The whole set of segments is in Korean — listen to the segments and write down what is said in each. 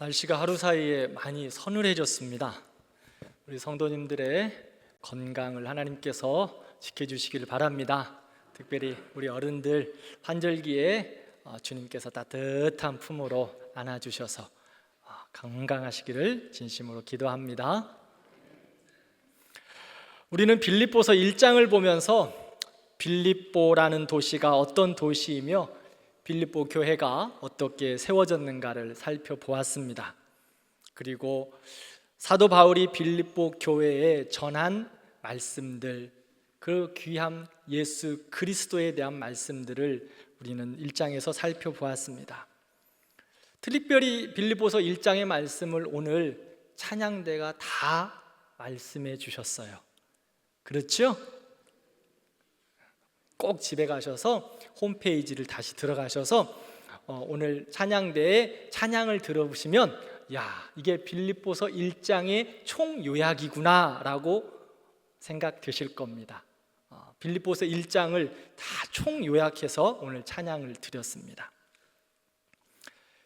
날씨가 하루 사이에 많이 서늘해졌습니다. 우리 성도님들의 건강을 하나님께서 지켜주시길 바랍니다. 특별히 우리 어른들 환절기에 주님께서 따뜻한 품으로 안아주셔서 건강하시기를 진심으로 기도합니다. 우리는 빌립보서 1장을 보면서 빌립보라는 도시가 어떤 도시이며 빌립보 교회가 어떻게 세워졌는가를 살펴보았습니다. 그리고 사도 바울이 빌립보 교회에 전한 말씀들, 그 귀한 예수 그리스도에 대한 말씀들을 우리는 1장에서 살펴보았습니다. 특별히 빌립보서 1장의 말씀을 오늘 찬양대가 다 말씀해 주셨어요. 그렇죠? 꼭 집에 가셔서 홈페이지를 다시 들어가셔서 오늘 찬양대에 찬양을 들어보시면 이게 빌립보서 1장의 총요약이구나 라고 생각되실 겁니다. 빌립보서 1장을 다 총요약해서 오늘 찬양을 드렸습니다.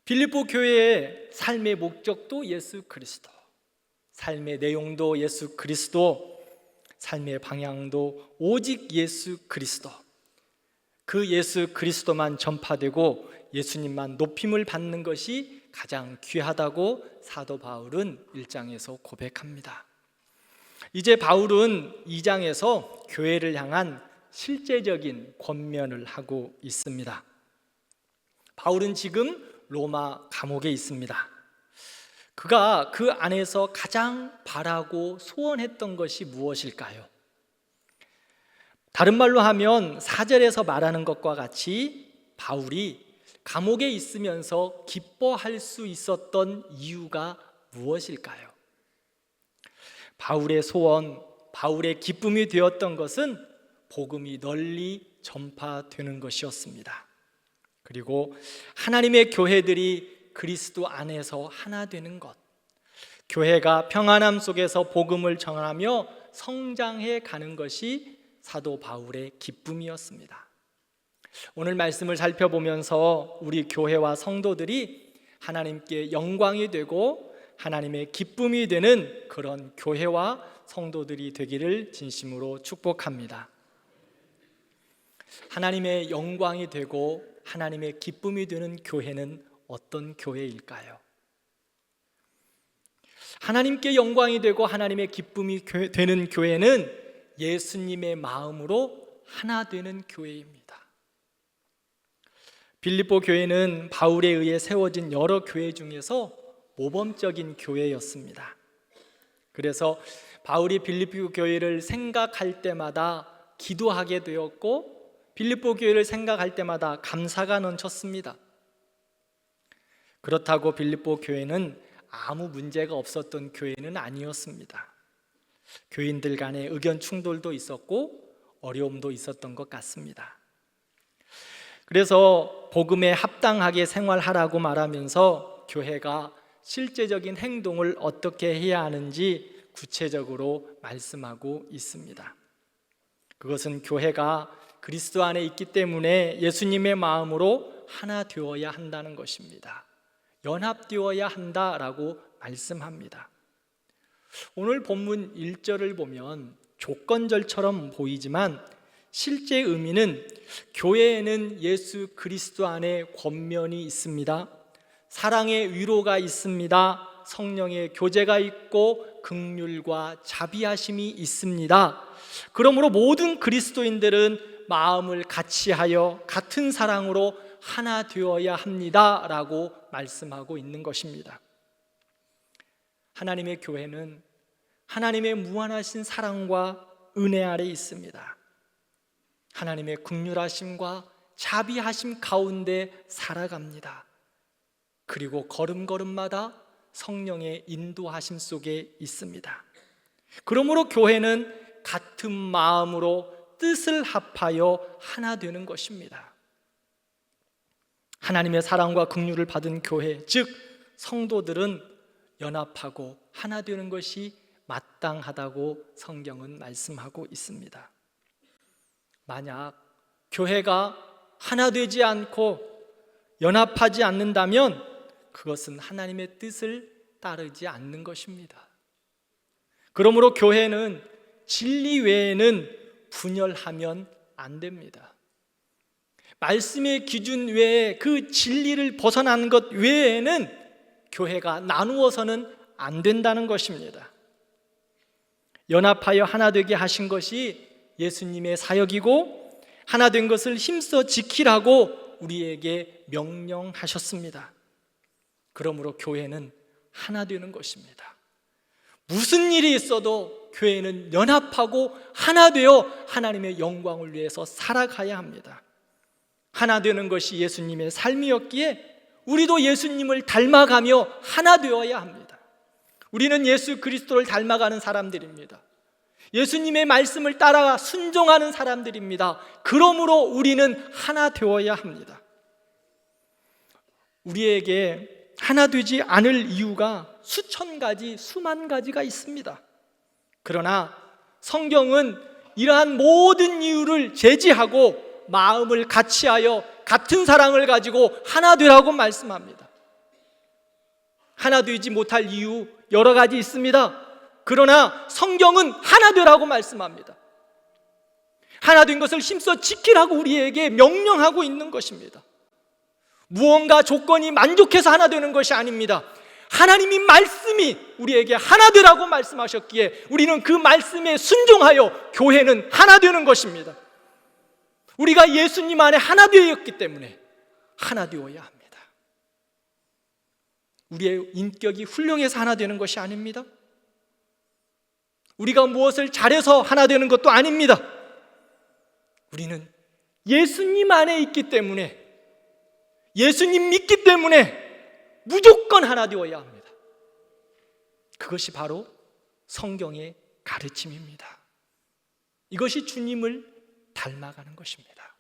빌립보 교회의 삶의 목적도 예수 그리스도, 삶의 내용도 예수 그리스도, 삶의 방향도 오직 예수 그리스도, 그 예수 그리스도만 전파되고 예수님만 높임을 받는 것이 가장 귀하다고 사도 바울은 1장에서 고백합니다. 이제 바울은 2장에서 교회를 향한 실제적인 권면을 하고 있습니다. 바울은 지금 로마 감옥에 있습니다. 그가 그 안에서 가장 바라고 소원했던 것이 무엇일까요? 다른 말로 하면 4절에서 말하는 것과 같이 바울이 감옥에 있으면서 기뻐할 수 있었던 이유가 무엇일까요? 바울의 소원, 바울의 기쁨이 되었던 것은 복음이 널리 전파되는 것이었습니다. 그리고 하나님의 교회들이 그리스도 안에서 하나 되는 것, 교회가 평안함 속에서 복음을 전하며 성장해 가는 것이 사도 바울의 기쁨이었습니다. 오늘 말씀을 살펴보면서 우리 교회와 성도들이 하나님께 영광이 되고 하나님의 기쁨이 되는 그런 교회와 성도들이 되기를 진심으로 축복합니다. 하나님의 영광이 되고 하나님의 기쁨이 되는 교회는 어떤 교회일까요? 하나님께 영광이 되고 하나님의 기쁨이 되는 교회는 예수님의 마음으로 하나 되는 교회입니다. 빌립보 교회는 바울에 의해 세워진 여러 교회 중에서 모범적인 교회였습니다. 그래서 바울이 빌립보 교회를 생각할 때마다 기도하게 되었고 빌립보 교회를 생각할 때마다 감사가 넘쳤습니다. 그렇다고 빌립보 교회는 아무 문제가 없었던 교회는 아니었습니다. 교인들 간의 의견 충돌도 있었고 어려움도 있었던 것 같습니다. 그래서 복음에 합당하게 생활하라고 말하면서 교회가 실제적인 행동을 어떻게 해야 하는지 구체적으로 말씀하고 있습니다. 그것은 교회가 그리스도 안에 있기 때문에 예수님의 마음으로 하나 되어야 한다는 것입니다. 연합되어야 한다라고 말씀합니다. 오늘 본문 1절을 보면 조건절처럼 보이지만 실제 의미는 교회에는 예수 그리스도 안에 권면이 있습니다. 사랑의 위로가 있습니다. 성령의 교제가 있고 긍휼과 자비하심이 있습니다. 그러므로 모든 그리스도인들은 마음을 같이하여 같은 사랑으로 하나 되어야 합니다라고 말씀하고 있는 것입니다. 하나님의 교회는 하나님의 무한하신 사랑과 은혜 아래 있습니다. 하나님의 긍휼하심과 자비하심 가운데 살아갑니다. 그리고 걸음걸음마다 성령의 인도하심 속에 있습니다. 그러므로 교회는 같은 마음으로 뜻을 합하여 하나 되는 것입니다. 하나님의 사랑과 긍휼을 받은 교회, 즉 성도들은 연합하고 하나 되는 것이 마땅하다고 성경은 말씀하고 있습니다. 만약 교회가 하나 되지 않고 연합하지 않는다면 그것은 하나님의 뜻을 따르지 않는 것입니다. 그러므로 교회는 진리 외에는 분열하면 안 됩니다. 말씀의 기준 외에 그 진리를 벗어난 것 외에는 교회가 나누어서는 안 된다는 것입니다. 연합하여 하나 되게 하신 것이 예수님의 사역이고 하나 된 것을 힘써 지키라고 우리에게 명령하셨습니다. 그러므로 교회는 하나 되는 것입니다. 무슨 일이 있어도 교회는 연합하고 하나 되어 하나님의 영광을 위해서 살아가야 합니다. 하나 되는 것이 예수님의 삶이었기에 우리도 예수님을 닮아가며 하나 되어야 합니다. 우리는 예수 그리스도를 닮아가는 사람들입니다. 예수님의 말씀을 따라 순종하는 사람들입니다. 그러므로 우리는 하나 되어야 합니다. 우리에게 하나 되지 않을 이유가 수천 가지, 수만 가지가 있습니다. 그러나 성경은 이러한 모든 이유를 제지하고 마음을 같이하여 같은 사랑을 가지고 하나 되라고 말씀합니다. 하나 되지 못할 이유 여러 가지 있습니다. 그러나 성경은 하나 되라고 말씀합니다. 하나 된 것을 힘써 지키라고 우리에게 명령하고 있는 것입니다. 무언가 조건이 만족해서 하나 되는 것이 아닙니다. 하나님이 말씀이 우리에게 하나 되라고 말씀하셨기에 우리는 그 말씀에 순종하여 교회는 하나 되는 것입니다. 우리가 예수님 안에 하나 되었기 때문에 하나 되어야 합니다. 우리의 인격이 훌륭해서 하나 되는 것이 아닙니다. 우리가 무엇을 잘해서 하나 되는 것도 아닙니다. 우리는 예수님 안에 있기 때문에, 예수님 믿기 때문에 무조건 하나 되어야 합니다. 그것이 바로 성경의 가르침입니다. 이것이 주님을 닮아가는 것입니다.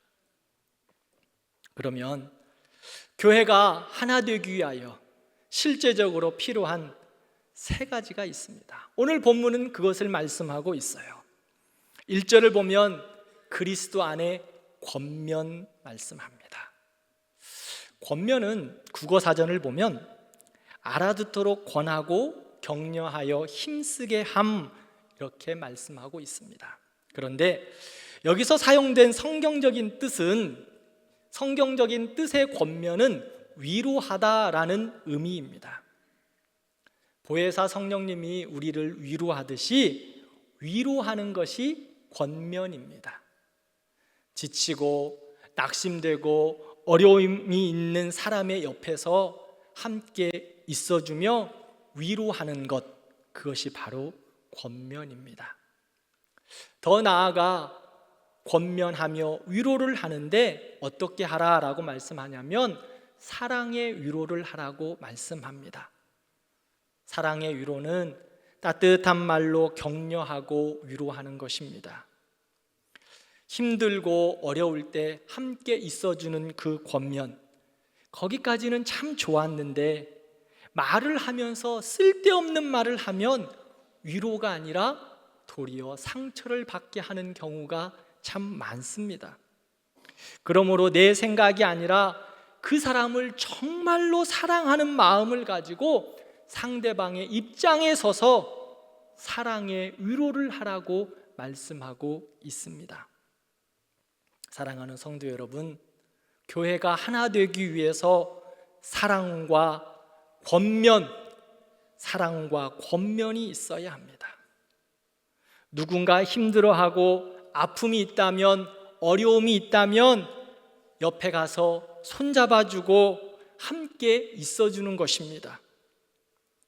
그러면 교회가 하나 되기 위하여 실제적으로 필요한 세 가지가 있습니다. 오늘 본문은 그것을 말씀하고 있어요. 1절을 보면 그리스도 안에 권면 말씀합니다. 권면은 국어사전을 보면 알아듣도록 권하고 격려하여 힘쓰게 함, 이렇게 말씀하고 있습니다. 그런데 여기서 사용된 성경적인 뜻의 권면은 위로하다라는 의미입니다. 보혜사 성령님이 우리를 위로하듯이 위로하는 것이 권면입니다. 지치고 낙심되고 어려움이 있는 사람의 옆에서 함께 있어주며 위로하는 것, 그것이 바로 권면입니다. 더 나아가 권면하며 위로를 하는데 어떻게 하라라고 말씀하냐면 사랑의 위로를 하라고 말씀합니다. 사랑의 위로는 따뜻한 말로 격려하고 위로하는 것입니다. 힘들고 어려울 때 함께 있어주는 그 권면, 거기까지는 참 좋았는데 말을 하면서 쓸데없는 말을 하면 위로가 아니라 도리어 상처를 받게 하는 경우가 참 많습니다. 그러므로 내 생각이 아니라 그 사람을 정말로 사랑하는 마음을 가지고 상대방의 입장에 서서 사랑의 위로를 하라고 말씀하고 있습니다. 사랑하는 성도 여러분, 교회가 하나 되기 위해서 사랑과 권면이 있어야 합니다. 누군가 힘들어하고 아픔이 있다면, 어려움이 있다면 옆에 가서 손잡아주고 함께 있어주는 것입니다.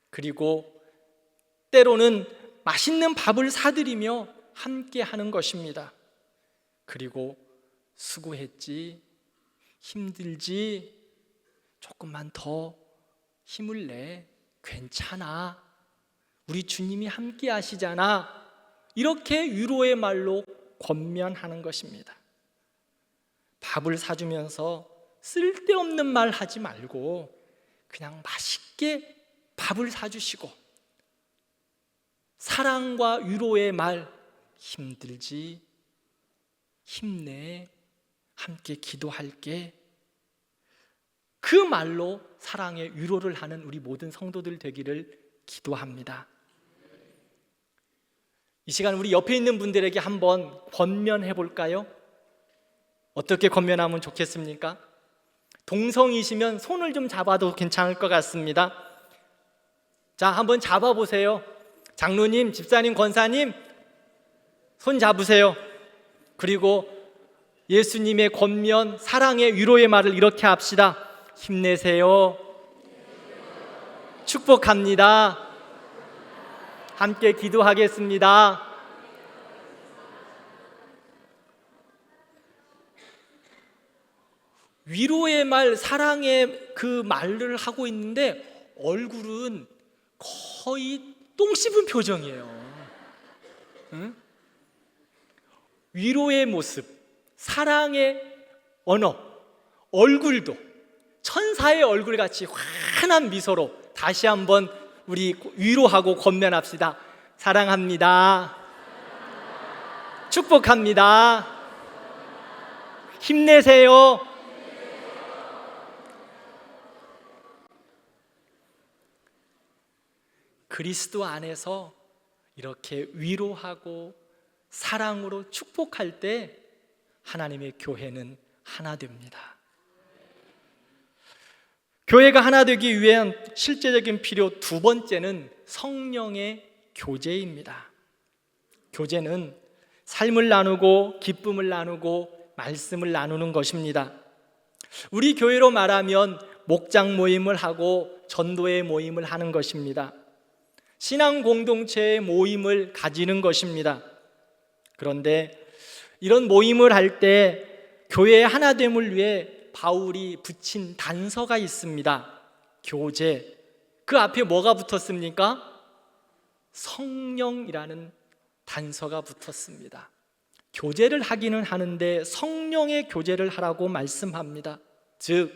그리고 때로는 맛있는 밥을 사드리며 함께 하는 것입니다. 그리고 수고했지, 힘들지, 조금만 더 힘을 내, 괜찮아, 우리 주님이 함께 하시잖아, 이렇게 위로의 말로 권면하는 것입니다. 밥을 사주면서 쓸데없는 말 하지 말고 그냥 맛있게 밥을 사주시고 사랑과 위로의 말, 힘들지, 힘내, 함께 기도할게, 그 말로 사랑의 위로를 하는 우리 모든 성도들 되기를 기도합니다. 이 시간 우리 옆에 있는 분들에게 한번 권면해 볼까요? 어떻게 권면하면 좋겠습니까? 동성이시면 손을 좀 잡아도 괜찮을 것 같습니다. 자, 한번 잡아보세요. 장로님, 집사님, 권사님, 손 잡으세요. 그리고 예수님의 권면, 사랑의 위로의 말을 이렇게 합시다. 힘내세요. 축복합니다. 함께 기도하겠습니다. 위로의 말, 사랑의 그 말을 하고 있는데 얼굴은 거의 똥 씹은 표정이에요. 응? 위로의 모습, 사랑의 언어, 얼굴도 천사의 얼굴같이 환한 미소로 다시 한번 우리 위로하고 권면합시다. 사랑합니다. 축복합니다. 힘내세요. 그리스도 안에서 이렇게 위로하고 사랑으로 축복할 때 하나님의 교회는 하나 됩니다. 교회가 하나 되기 위한 실제적인 필요 두 번째는 성령의 교제입니다. 교제는 삶을 나누고 기쁨을 나누고 말씀을 나누는 것입니다. 우리 교회로 말하면 목장 모임을 하고 전도회 모임을 하는 것입니다. 신앙 공동체의 모임을 가지는 것입니다. 그런데 이런 모임을 할 때 교회의 하나됨을 위해 바울이 붙인 단서가 있습니다. 교제. 그 앞에 뭐가 붙었습니까? 성령이라는 단서가 붙었습니다. 교제를 하기는 하는데 성령의 교제를 하라고 말씀합니다. 즉,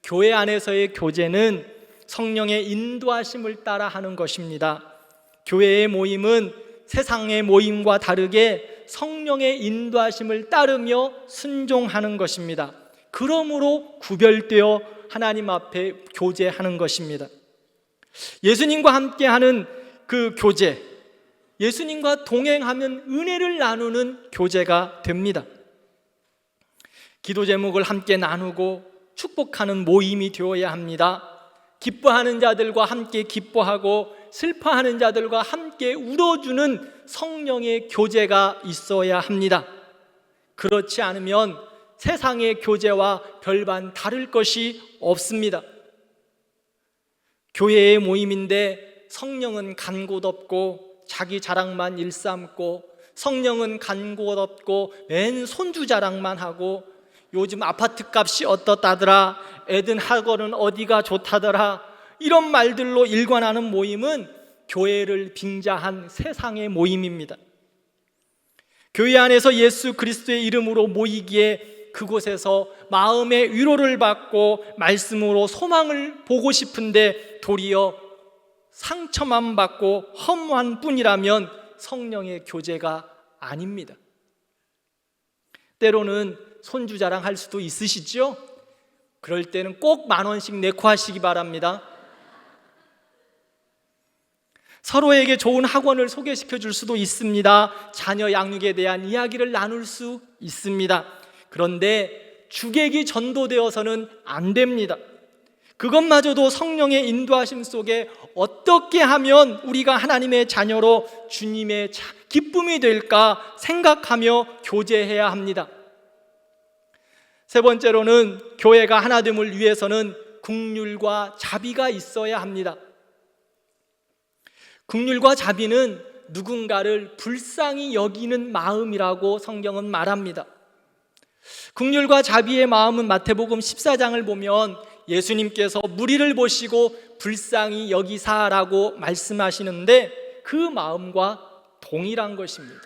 교회 안에서의 교제는 성령의 인도하심을 따라 하는 것입니다. 교회의 모임은 세상의 모임과 다르게 성령의 인도하심을 따르며 순종하는 것입니다. 그러므로 구별되어 하나님 앞에 교제하는 것입니다. 예수님과 함께하는 그 교제, 예수님과 동행하면 은혜를 나누는 교제가 됩니다. 기도 제목을 함께 나누고 축복하는 모임이 되어야 합니다. 기뻐하는 자들과 함께 기뻐하고 슬퍼하는 자들과 함께 울어주는 성령의 교제가 있어야 합니다. 그렇지 않으면 세상의 교제와 별반 다를 것이 없습니다. 교회의 모임인데 성령은 간 곳 없고 자기 자랑만 일삼고, 성령은 간 곳 없고 맨 손주 자랑만 하고, 요즘 아파트 값이 어떻다더라, 애든 학원은 어디가 좋다더라, 이런 말들로 일관하는 모임은 교회를 빙자한 세상의 모임입니다. 교회 안에서 예수 그리스도의 이름으로 모이기에 그곳에서 마음의 위로를 받고 말씀으로 소망을 보고 싶은데 도리어 상처만 받고 허무한 뿐이라면 성령의 교제가 아닙니다. 때로는 손주 자랑할 수도 있으시죠? 그럴 때는 꼭 10,000원씩 내고 하시기 바랍니다. 서로에게 좋은 학원을 소개시켜 줄 수도 있습니다. 자녀 양육에 대한 이야기를 나눌 수 있습니다. 그런데 주객이 전도되어서는 안 됩니다. 그것마저도 성령의 인도하심 속에 어떻게 하면 우리가 하나님의 자녀로 주님의 기쁨이 될까 생각하며 교제해야 합니다. 세 번째로는 교회가 하나됨을 위해서는 긍휼과 자비가 있어야 합니다. 긍휼과 자비는 누군가를 불쌍히 여기는 마음이라고 성경은 말합니다. 긍휼과 자비의 마음은 마태복음 14장을 보면 예수님께서 무리를 보시고 불쌍히 여기사라고 말씀하시는데 그 마음과 동일한 것입니다.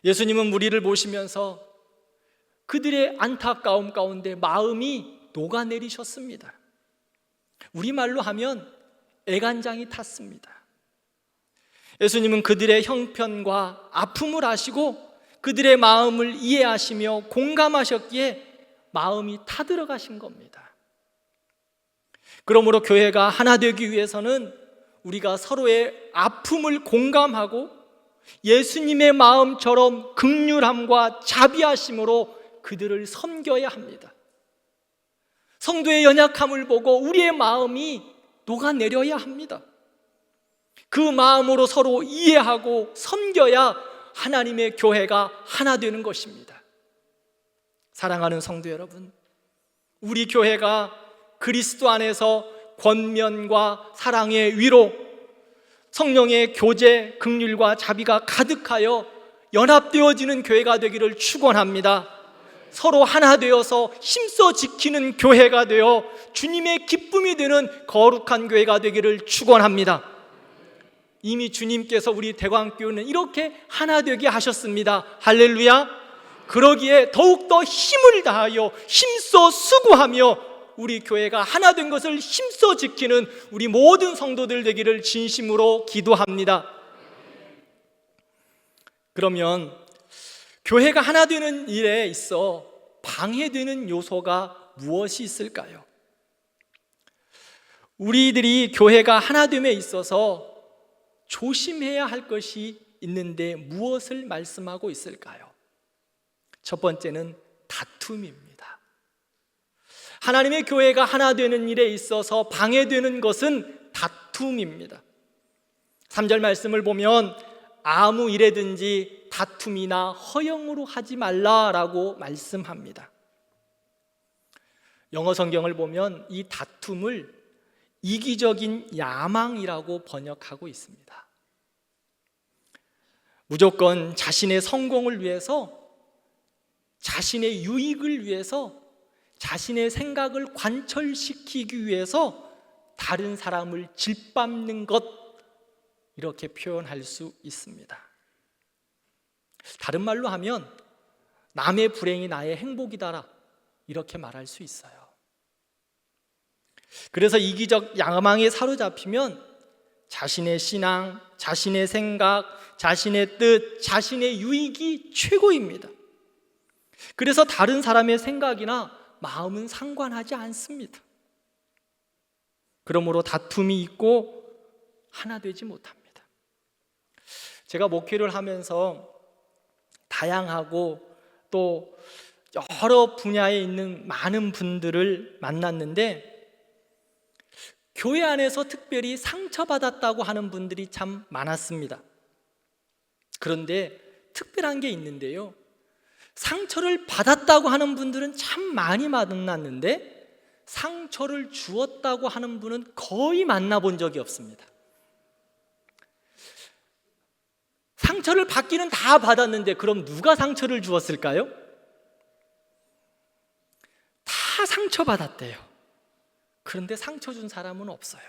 예수님은 무리를 보시면서 그들의 안타까움 가운데 마음이 녹아내리셨습니다. 우리말로 하면 애간장이 탔습니다. 예수님은 그들의 형편과 아픔을 아시고 그들의 마음을 이해하시며 공감하셨기에 마음이 타들어가신 겁니다. 그러므로 교회가 하나 되기 위해서는 우리가 서로의 아픔을 공감하고 예수님의 마음처럼 긍휼함과 자비하심으로 그들을 섬겨야 합니다. 성도의 연약함을 보고 우리의 마음이 녹아내려야 합니다. 그 마음으로 서로 이해하고 섬겨야 하나님의 교회가 하나 되는 것입니다. 사랑하는 성도 여러분, 우리 교회가 그리스도 안에서 권면과 사랑의 위로, 성령의 교제, 긍휼과 자비가 가득하여 연합되어지는 교회가 되기를 축원합니다. 서로 하나 되어서 힘써 지키는 교회가 되어 주님의 기쁨이 되는 거룩한 교회가 되기를 축원합니다. 이미 주님께서 우리 대광교회는 이렇게 하나 되게 하셨습니다. 할렐루야. 그러기에 더욱더 힘을 다하여 힘써 수고하며 우리 교회가 하나 된 것을 힘써 지키는 우리 모든 성도들 되기를 진심으로 기도합니다. 그러면 교회가 하나 되는 일에 있어 방해되는 요소가 무엇이 있을까요? 우리들이 교회가 하나 됨에 있어서 조심해야 할 것이 있는데 무엇을 말씀하고 있을까요? 첫 번째는 다툼입니다. 하나님의 교회가 하나 되는 일에 있어서 방해되는 것은 다툼입니다. 3절 말씀을 보면 아무 일에든지 다툼이나 허영으로 하지 말라라고 말씀합니다. 영어 성경을 보면 이 다툼을 이기적인 야망이라고 번역하고 있습니다. 무조건 자신의 성공을 위해서, 자신의 유익을 위해서, 자신의 생각을 관철시키기 위해서 다른 사람을 짓밟는 것, 이렇게 표현할 수 있습니다. 다른 말로 하면 남의 불행이 나의 행복이다, 이렇게 말할 수 있어요. 그래서 이기적 야망에 사로잡히면 자신의 신앙, 자신의 생각, 자신의 뜻, 자신의 유익이 최고입니다. 그래서 다른 사람의 생각이나 마음은 상관하지 않습니다. 그러므로 다툼이 있고 하나 되지 못합니다. 제가 목회를 하면서 다양하고 또 여러 분야에 있는 많은 분들을 만났는데, 교회 안에서 특별히 상처받았다고 하는 분들이 참 많았습니다. 그런데 특별한 게 있는데요, 상처를 받았다고 하는 분들은 참 많이 만났는데 상처를 주었다고 하는 분은 거의 만나본 적이 없습니다. 상처를 받기는 다 받았는데 그럼 누가 상처를 주었을까요? 다 상처받았대요. 그런데 상처 준 사람은 없어요.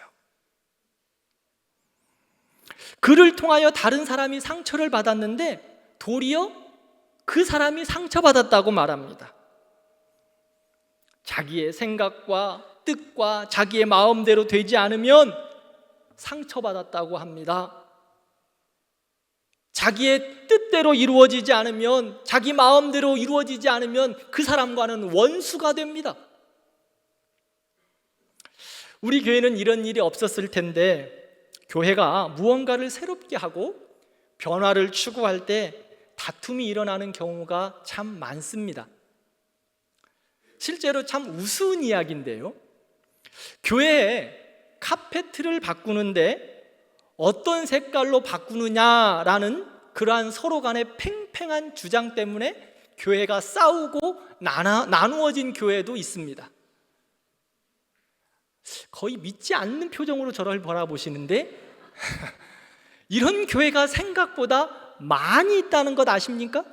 그를 통하여 다른 사람이 상처를 받았는데 도리어 그 사람이 상처받았다고 말합니다. 자기의 생각과 뜻과 자기의 마음대로 되지 않으면 상처받았다고 합니다. 자기의 뜻대로 이루어지지 않으면, 자기 마음대로 이루어지지 않으면 그 사람과는 원수가 됩니다. 우리 교회는 이런 일이 없었을 텐데, 교회가 무언가를 새롭게 하고 변화를 추구할 때 다툼이 일어나는 경우가 참 많습니다. 실제로 참 우스운 이야기인데요, 교회에 카페트를 바꾸는데 어떤 색깔로 바꾸느냐라는 그러한 서로 간의 팽팽한 주장 때문에 교회가 싸우고 나누어진 교회도 있습니다. 거의 믿지 않는 표정으로 저를 바라보시는데 이런 교회가 생각보다 많이 있다는 것 아십니까?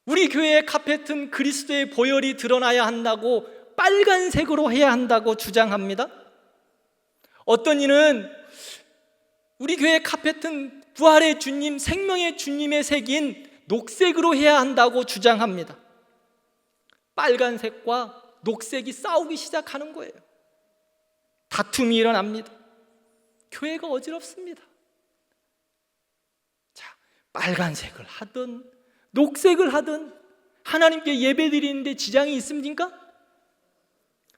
우리 교회의 카펫은 그리스도의 보혈이 드러나야 한다고 빨간색으로 해야 한다고 주장합니다. 어떤 이는 우리 교회 카펫은 부활의 주님, 생명의 주님의 색인 녹색으로 해야 한다고 주장합니다. 빨간색과 녹색이 싸우기 시작하는 거예요. 다툼이 일어납니다. 교회가 어지럽습니다. 자, 빨간색을 하든 녹색을 하든 하나님께 예배드리는데 지장이 있습니까?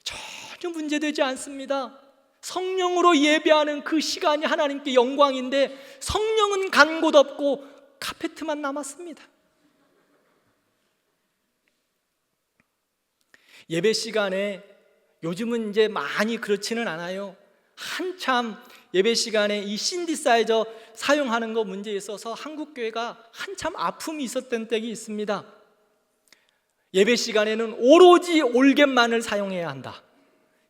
전혀 문제되지 않습니다. 성령으로 예배하는 그 시간이 하나님께 영광인데 성령은 간 곳 없고 카페트만 남았습니다. 예배 시간에 요즘은 이제 많이 그렇지는 않아요. 한참 예배 시간에 이 신디사이저 사용하는 거 문제에 있어서 한국교회가 한참 아픔이 있었던 때가 있습니다. 예배 시간에는 오로지 올겟만을 사용해야 한다.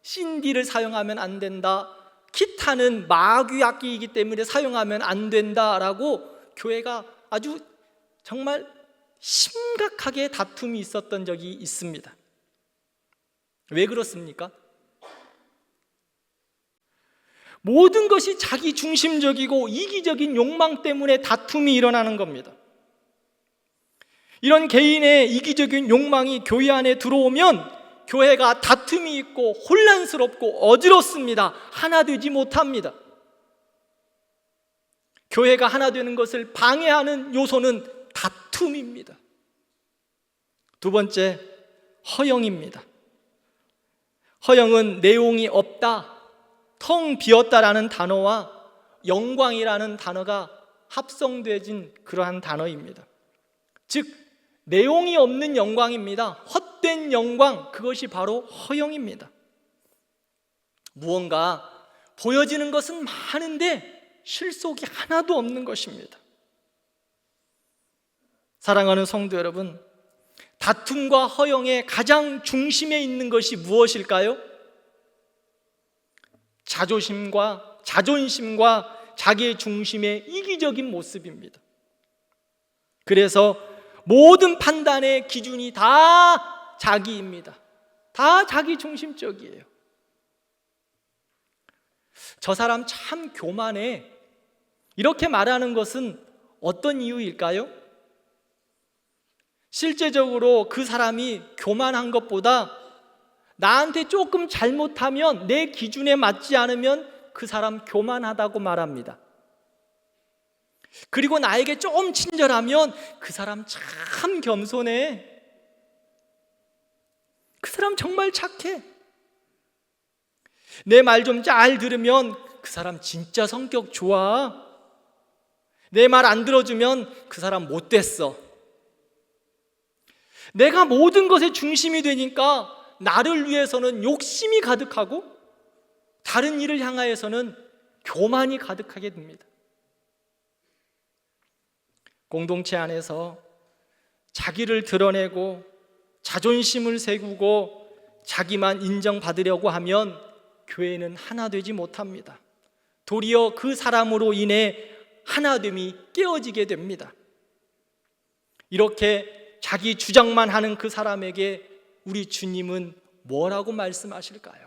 신디를 사용하면 안 된다. 기타는 마귀 악기이기 때문에 사용하면 안 된다라고 교회가 아주 정말 심각하게 다툼이 있었던 적이 있습니다. 왜 그렇습니까? 모든 것이 자기 중심적이고 이기적인 욕망 때문에 다툼이 일어나는 겁니다. 이런 개인의 이기적인 욕망이 교회 안에 들어오면 교회가 다툼이 있고 혼란스럽고 어지럽습니다. 하나 되지 못합니다. 교회가 하나 되는 것을 방해하는 요소는 다툼입니다. 두 번째, 허영입니다. 허영은 내용이 없다, 텅 비었다라는 단어와 영광이라는 단어가 합성되진 그러한 단어입니다. 즉 내용이 없는 영광입니다. 헛된 영광, 그것이 바로 허영입니다. 무언가 보여지는 것은 많은데 실속이 하나도 없는 것입니다. 사랑하는 성도 여러분, 다툼과 허영의 가장 중심에 있는 것이 무엇일까요? 자존심과 자기의 중심의 이기적인 모습입니다. 그래서 모든 판단의 기준이 다 자기입니다. 다 자기 중심적이에요. 저 사람 참 교만해, 이렇게 말하는 것은 어떤 이유일까요? 실제적으로 그 사람이 교만한 것보다 나한테 조금 잘못하면, 내 기준에 맞지 않으면 그 사람 교만하다고 말합니다. 그리고 나에게 좀 친절하면 그 사람 참 겸손해, 그 사람 정말 착해, 내 말 좀 잘 들으면 그 사람 진짜 성격 좋아, 내 말 안 들어주면 그 사람 못됐어. 내가 모든 것의 중심이 되니까 나를 위해서는 욕심이 가득하고 다른 일을 향하여서는 교만이 가득하게 됩니다. 공동체 안에서 자기를 드러내고 자존심을 세우고 자기만 인정받으려고 하면 교회는 하나 되지 못합니다. 도리어 그 사람으로 인해 하나됨이 깨어지게 됩니다. 이렇게 자기 주장만 하는 그 사람에게 우리 주님은 뭐라고 말씀하실까요?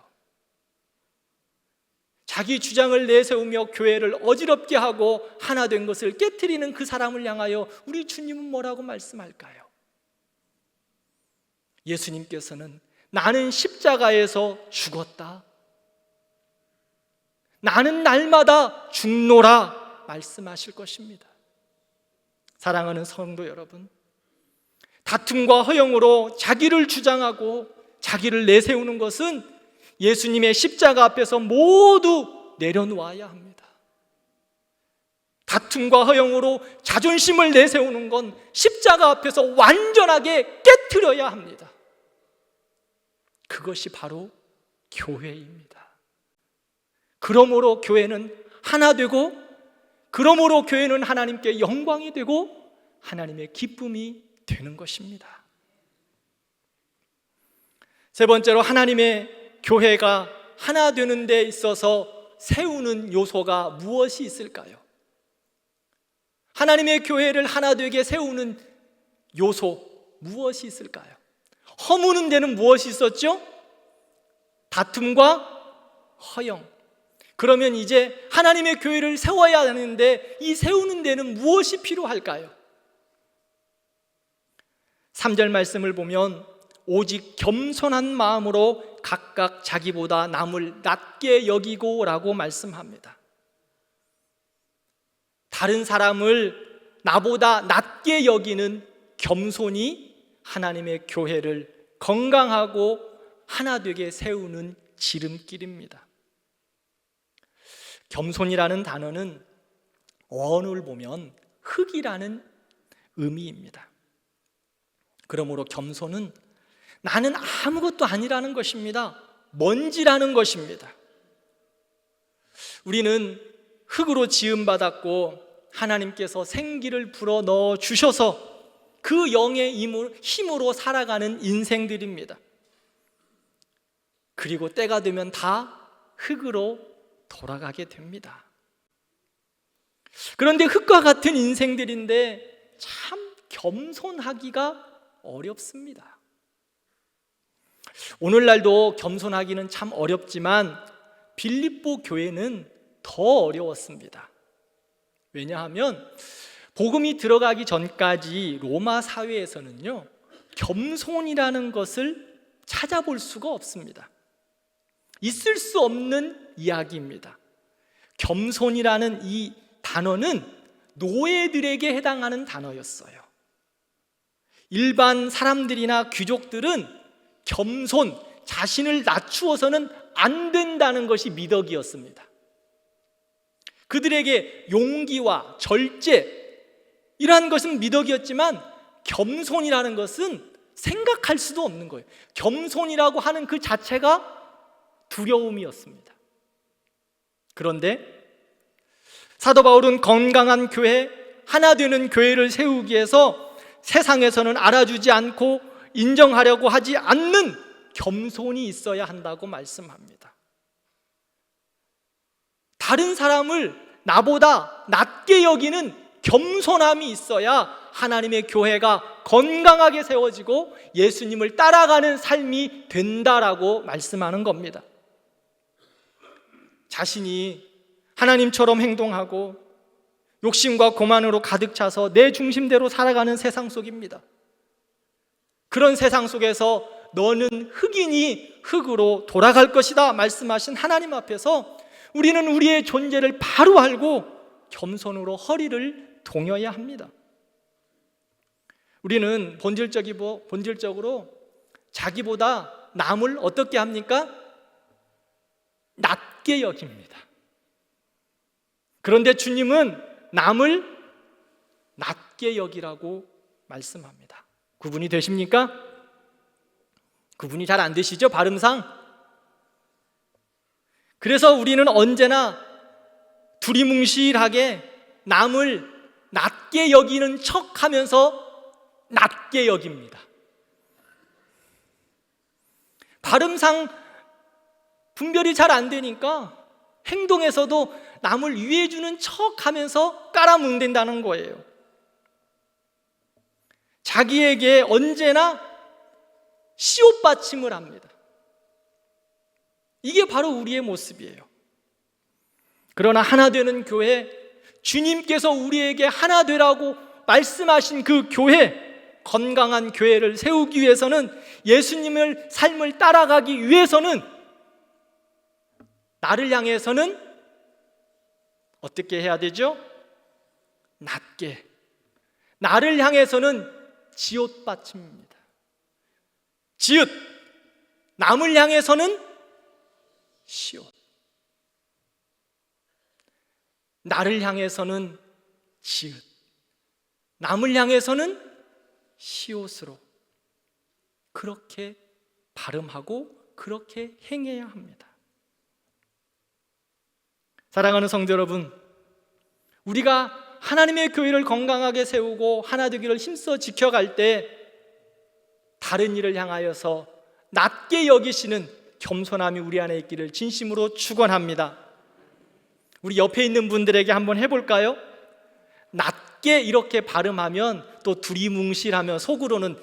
자기 주장을 내세우며 교회를 어지럽게 하고 하나 된 것을 깨트리는 그 사람을 향하여 우리 주님은 뭐라고 말씀할까요? 예수님께서는 나는 십자가에서 죽었다, 나는 날마다 죽노라 말씀하실 것입니다. 사랑하는 성도 여러분, 다툼과 허영으로 자기를 주장하고 자기를 내세우는 것은 예수님의 십자가 앞에서 모두 내려놓아야 합니다. 다툼과 허영으로 자존심을 내세우는 건 십자가 앞에서 완전하게 깨트려야 합니다. 그것이 바로 교회입니다. 그러므로 교회는 하나 되고, 그러므로 교회는 하나님께 영광이 되고 하나님의 기쁨이 되는 것입니다. 세 번째로, 하나님의 교회가 하나 되는 데 있어서 세우는 요소가 무엇이 있을까요? 하나님의 교회를 하나 되게 세우는 요소 무엇이 있을까요? 허무는 데는 무엇이 있었죠? 다툼과 허영. 그러면 이제 하나님의 교회를 세워야 하는데 이 세우는 데는 무엇이 필요할까요? 3절 말씀을 보면 오직 겸손한 마음으로 각각 자기보다 남을 낮게 여기고 라고 말씀합니다. 다른 사람을 나보다 낮게 여기는 겸손이 하나님의 교회를 건강하고 하나 되게 세우는 지름길입니다. 겸손이라는 단어는 어원을 보면 흙이라는 의미입니다. 그러므로 겸손은 나는 아무것도 아니라는 것입니다. 먼지라는 것입니다. 우리는 흙으로 지음받았고 하나님께서 생기를 불어넣어 주셔서 그 영의 힘으로 살아가는 인생들입니다. 그리고 때가 되면 다 흙으로 돌아가게 됩니다. 그런데 흙과 같은 인생들인데 참 겸손하기가 어렵습니다. 오늘날도 겸손하기는 참 어렵지만 빌립보 교회는 더 어려웠습니다. 왜냐하면 복음이 들어가기 전까지 로마 사회에서는요, 겸손이라는 것을 찾아볼 수가 없습니다. 있을 수 없는 이야기입니다. 겸손이라는 이 단어는 노예들에게 해당하는 단어였어요. 일반 사람들이나 귀족들은 겸손, 자신을 낮추어서는 안 된다는 것이 미덕이었습니다. 그들에게 용기와 절제, 이러한 것은 미덕이었지만 겸손이라는 것은 생각할 수도 없는 거예요. 겸손이라고 하는 그 자체가 두려움이었습니다. 그런데 사도 바울은 건강한 교회, 하나 되는 교회를 세우기 위해서 세상에서는 알아주지 않고 인정하려고 하지 않는 겸손이 있어야 한다고 말씀합니다. 다른 사람을 나보다 낮게 여기는 겸손함이 있어야 하나님의 교회가 건강하게 세워지고 예수님을 따라가는 삶이 된다라고 말씀하는 겁니다. 자신이 하나님처럼 행동하고 욕심과 고만으로 가득 차서 내 중심대로 살아가는 세상 속입니다. 그런 세상 속에서 너는 흙이니 흙으로 돌아갈 것이다 말씀하신 하나님 앞에서 우리는 우리의 존재를 바로 알고 겸손으로 허리를 동여야 합니다. 우리는 본질적으로 자기보다 남을 어떻게 합니까? 낮게 여깁니다. 그런데 주님은 남을 낮게 여기라고 말씀합니다. 구분이 되십니까? 구분이 잘 안 되시죠? 발음상? 그래서 우리는 언제나 두리뭉실하게 남을 낮게 여기는 척 하면서 낮게 여깁니다. 발음상 분별이 잘 안 되니까 행동에서도 남을 위해 주는 척 하면서 깔아뭉댄다는 거예요. 자기에게 언제나 시옷받침을 합니다. 이게 바로 우리의 모습이에요. 그러나 하나 되는 교회, 주님께서 우리에게 하나 되라고 말씀하신 그 교회, 건강한 교회를 세우기 위해서는, 예수님의 삶을 따라가기 위해서는, 나를 향해서는 어떻게 해야 되죠? 낮게. 나를 향해서는 지옷받침입니다. 지읒. 남을 향해서는 시옷. 나를 향해서는 지읒. 남을 향해서는 시옷으로 그렇게 발음하고 그렇게 행해야 합니다. 사랑하는 성도 여러분, 우리가 하나님의 교회를 건강하게 세우고 하나 되기를 힘써 지켜갈 때 다른 일을 향하여서 낮게 여기시는 겸손함이 우리 안에 있기를 진심으로 축원합니다. 우리 옆에 있는 분들에게 한번 해볼까요? 낮게 이렇게 발음하면 또 두리뭉실하면 속으로는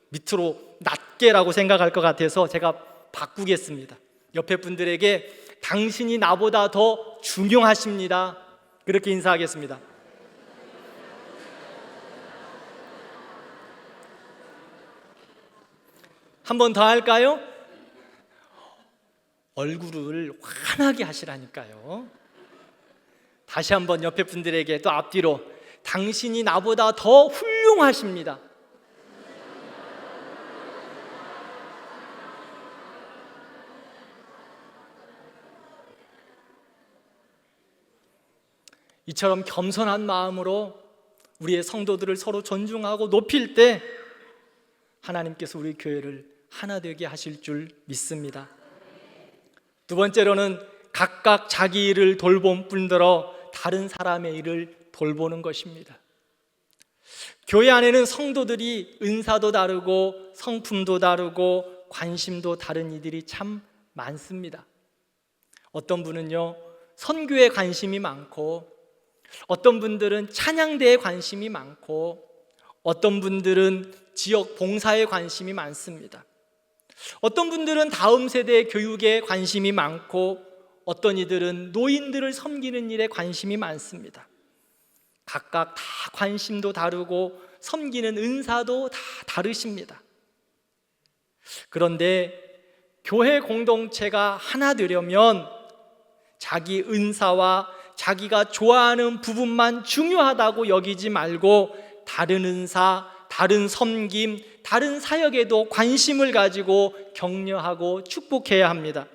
밑으로 낮게라고 생각할 것 같아서 제가 바꾸겠습니다. 옆에 분들에게 당신이 나보다 더 중요하십니다. 그렇게 인사하겠습니다. 한 번 더 할까요? 얼굴을 환하게 하시라니까요. 다시 한번 옆에 분들에게 또 앞뒤로, 당신이 나보다 더 훌륭하십니다. 이처럼 겸손한 마음으로 우리의 성도들을 서로 존중하고 높일 때 하나님께서 우리 교회를 하나 되게 하실 줄 믿습니다. 두 번째로는 각각 자기 일을 돌봄 뿐더러 다른 사람의 일을 돌보는 것입니다. 교회 안에는 성도들이 은사도 다르고 성품도 다르고 관심도 다른 이들이 참 많습니다. 어떤 분은요, 선교에 관심이 많고, 어떤 분들은 찬양대에 관심이 많고, 어떤 분들은 지역 봉사에 관심이 많습니다. 어떤 분들은 다음 세대의 교육에 관심이 많고, 어떤 이들은 노인들을 섬기는 일에 관심이 많습니다. 각각 다 관심도 다르고 섬기는 은사도 다 다르십니다. 그런데 교회 공동체가 하나 되려면 자기 은사와 자기가 좋아하는 부분만 중요하다고 여기지 말고 다른 은사, 다른 섬김, 다른 사역에도 관심을 가지고 격려하고 축복해야 합니다.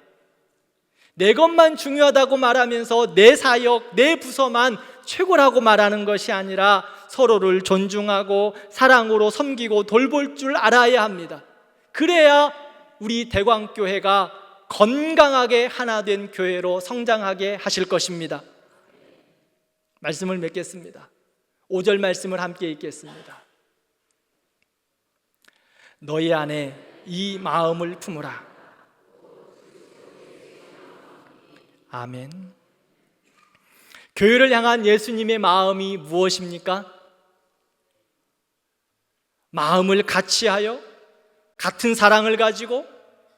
내 것만 중요하다고 말하면서 내 사역, 내 부서만 최고라고 말하는 것이 아니라 서로를 존중하고 사랑으로 섬기고 돌볼 줄 알아야 합니다. 그래야 우리 대광교회가 건강하게 하나 된 교회로 성장하게 하실 것입니다. 말씀을 맺겠습니다. 5절 말씀을 함께 읽겠습니다. 너희 안에 이 마음을 품으라. 아멘. 교회를 향한 예수님의 마음이 무엇입니까? 마음을 같이하여 같은 사랑을 가지고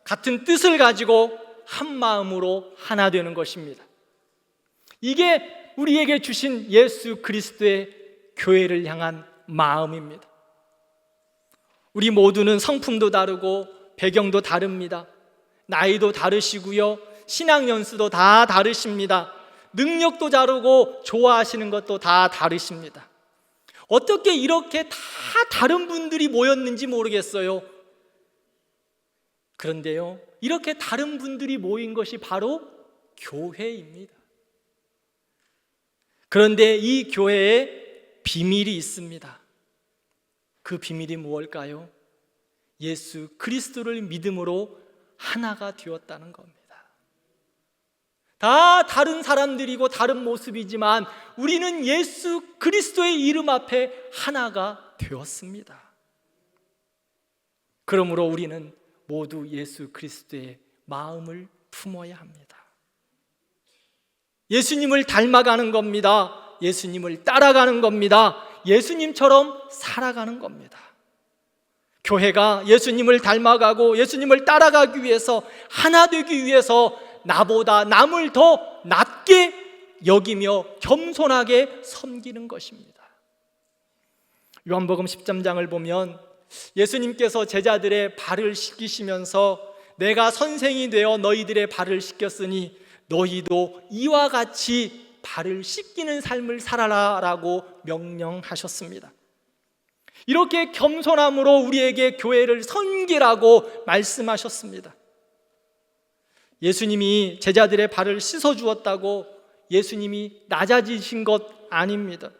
같은 뜻을 가지고 한 마음으로 하나 되는 것입니다. 이게 우리에게 주신 예수 그리스도의 교회를 향한 마음입니다. 우리 모두는 성품도 다르고 배경도 다릅니다. 나이도 다르시고요, 신앙 연수도 다 다르십니다. 능력도 다르고 좋아하시는 것도 다 다르십니다. 어떻게 이렇게 다 다른 분들이 모였는지 모르겠어요. 그런데요, 이렇게 다른 분들이 모인 것이 바로 교회입니다. 그런데 이 교회에 비밀이 있습니다. 그 비밀이 무엇일까요? 예수 그리스도를 믿음으로 하나가 되었다는 겁니다. 다 다른 사람들이고 다른 모습이지만 우리는 예수 그리스도의 이름 앞에 하나가 되었습니다. 그러므로 우리는 모두 예수 그리스도의 마음을 품어야 합니다. 예수님을 닮아가는 겁니다. 예수님을 따라가는 겁니다. 예수님처럼 살아가는 겁니다. 교회가 예수님을 닮아가고 예수님을 따라가기 위해서, 하나 되기 위해서 나보다 남을 더 낮게 여기며 겸손하게 섬기는 것입니다. 요한복음 13장을 보면 예수님께서 제자들의 발을 씻기시면서 내가 선생이 되어 너희들의 발을 씻겼으니 너희도 이와 같이 발을 씻기는 삶을 살아라 라고 명령하셨습니다. 이렇게 겸손함으로 우리에게 교회를 섬기라고 말씀하셨습니다. 예수님이 제자들의 발을 씻어주었다고 예수님이 낮아지신 것 아닙니다.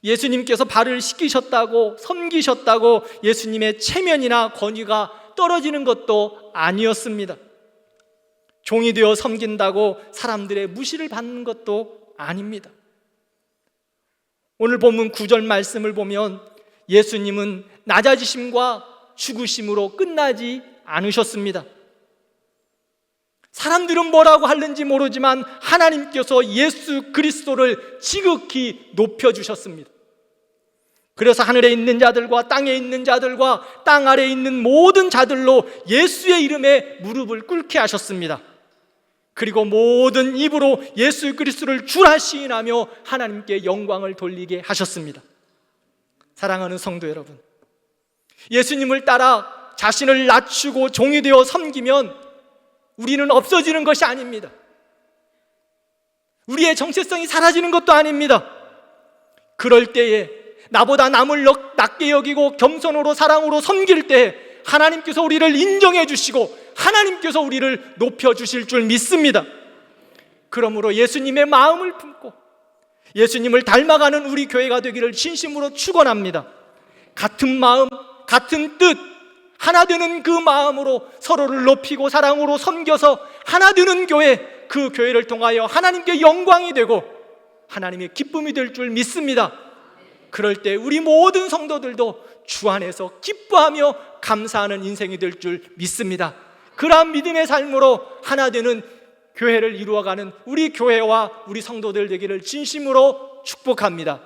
예수님께서 발을 씻기셨다고, 섬기셨다고 예수님의 체면이나 권위가 떨어지는 것도 아니었습니다. 종이 되어 섬긴다고 사람들의 무시를 받는 것도 아닙니다. 오늘 본문 9절 말씀을 보면 예수님은 낮아지심과 죽으심으로 끝나지 않으셨습니다. 사람들은 뭐라고 하는지 모르지만 하나님께서 예수 그리스도를 지극히 높여주셨습니다. 그래서 하늘에 있는 자들과 땅에 있는 자들과 땅 아래에 있는 모든 자들로 예수의 이름에 무릎을 꿇게 하셨습니다. 그리고 모든 입으로 예수 그리스도를 주라 시인하며 하나님께 영광을 돌리게 하셨습니다. 사랑하는 성도 여러분, 예수님을 따라 자신을 낮추고 종이 되어 섬기면 우리는 없어지는 것이 아닙니다. 우리의 정체성이 사라지는 것도 아닙니다. 그럴 때에 나보다 남을 낮게 여기고 겸손으로 사랑으로 섬길 때 하나님께서 우리를 인정해 주시고 하나님께서 우리를 높여 주실 줄 믿습니다. 그러므로 예수님의 마음을 품고 예수님을 닮아가는 우리 교회가 되기를 진심으로 축원합니다. 같은 마음, 같은 뜻, 하나 되는 그 마음으로 서로를 높이고 사랑으로 섬겨서 하나 되는 교회, 그 교회를 통하여 하나님께 영광이 되고 하나님의 기쁨이 될 줄 믿습니다. 그럴 때 우리 모든 성도들도 주 안에서 기뻐하며 감사하는 인생이 될 줄 믿습니다. 그러한 믿음의 삶으로 하나 되는 교회를 이루어가는 우리 교회와 우리 성도들 되기를 진심으로 축복합니다.